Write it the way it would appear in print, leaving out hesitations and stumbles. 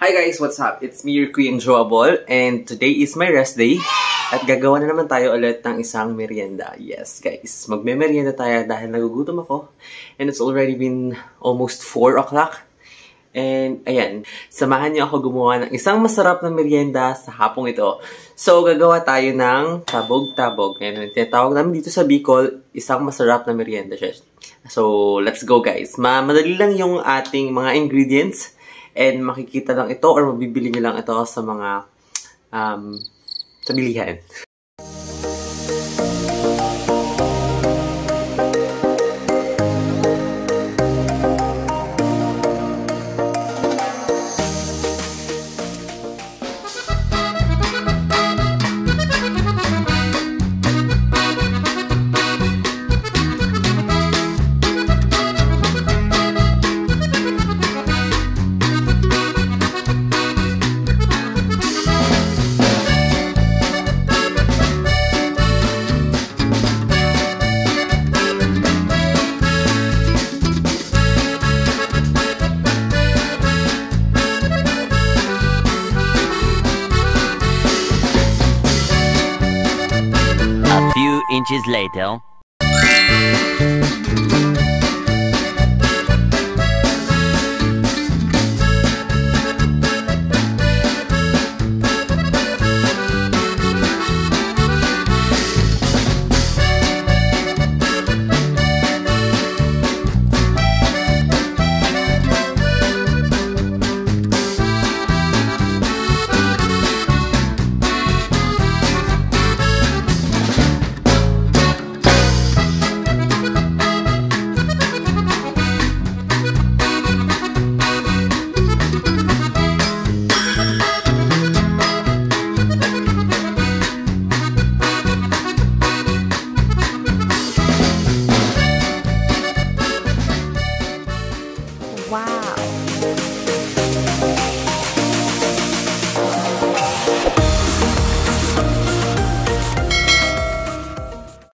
Hi guys, what's up? It's me, your Kuya Enjoyable, and today is my rest day. At gagawa na naman tayo ulit ng isang merienda. Yes guys, magme-merienda tayo dahil nagugutom ako. And it's already been almost 4 o'clock. And ayan, samahan niyo ako gumawa ng isang masarap na merienda sa hapong ito. So, gagawa tayo ng tabog-tabog. Ngayon, tinatawag namin dito sa Bicol, isang masarap na merienda siya. So, let's go guys. Madali lang yung ating mga ingredients. And makikita lang ito or mabibili nyo lang ito sa mga sa bilihan. Inches later.